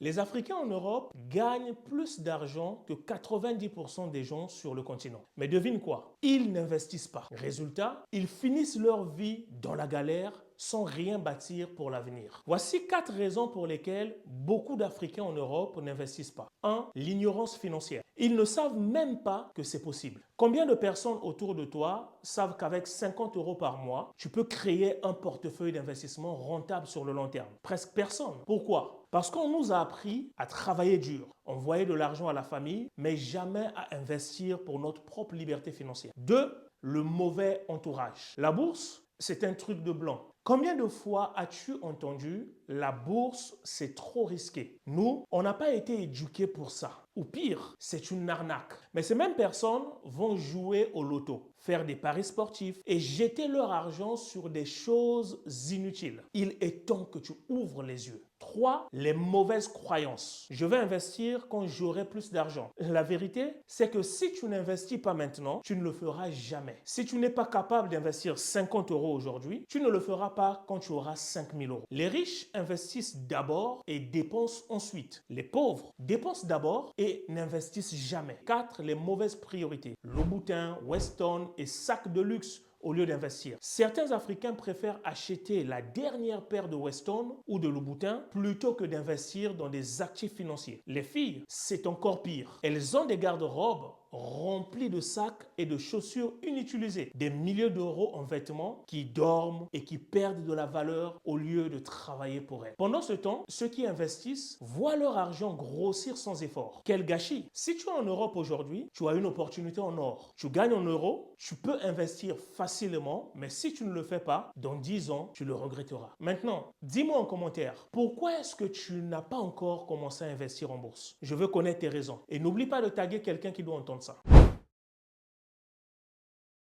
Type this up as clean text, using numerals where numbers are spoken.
Les Africains en Europe gagnent plus d'argent que 90% des gens sur le continent. Mais devine quoi? Ils n'investissent pas. Résultat, ils finissent leur vie dans la galère sans rien bâtir pour l'avenir. Voici 4 raisons pour lesquelles beaucoup d'Africains en Europe n'investissent pas. 1. L'ignorance financière. Ils ne savent même pas que c'est possible. Combien de personnes autour de toi savent qu'avec 50 € par mois, tu peux créer un portefeuille d'investissement rentable sur le long terme? Presque personne. Pourquoi? Parce qu'on nous a appris à travailler dur, envoyer de l'argent à la famille, mais jamais à investir pour notre propre liberté financière. 2. Le mauvais entourage. La bourse, c'est un truc de blanc. Combien de fois as-tu entendu « la bourse, c'est trop risqué ». Nous, on n'a pas été éduqués pour ça. Ou pire, c'est une arnaque. Mais ces mêmes personnes vont jouer au loto, faire des paris sportifs et jeter leur argent sur des choses inutiles. Il est temps que tu ouvres les yeux. 3. Les mauvaises croyances. Je vais investir quand j'aurai plus d'argent. La vérité, c'est que si tu n'investis pas maintenant, tu ne le feras jamais. Si tu n'es pas capable d'investir 50 € aujourd'hui, tu ne le feras pas quand tu auras 5000 €. Les riches investissent d'abord et dépensent ensuite. Les pauvres dépensent d'abord et n'investissent jamais. 4. Les mauvaises priorités. Louboutin, Weston et sacs de luxe au lieu d'investir. Certains Africains préfèrent acheter la dernière paire de Weston ou de Louboutin plutôt que d'investir dans des actifs financiers. Les filles, c'est encore pire. Elles ont des garde-robes remplis de sacs et de chaussures inutilisées. Des milliers d'euros en vêtements qui dorment et qui perdent de la valeur au lieu de travailler pour elles. Pendant ce temps, ceux qui investissent voient leur argent grossir sans effort. Quel gâchis! Si tu es en Europe aujourd'hui, tu as une opportunité en or. Tu gagnes en euros, tu peux investir facilement, mais si tu ne le fais pas, dans 10 ans, tu le regretteras. Maintenant, dis-moi en commentaire, pourquoi est-ce que tu n'as pas encore commencé à investir en bourse? Je veux connaître tes raisons. Et n'oublie pas de taguer quelqu'un qui doit entendre ça.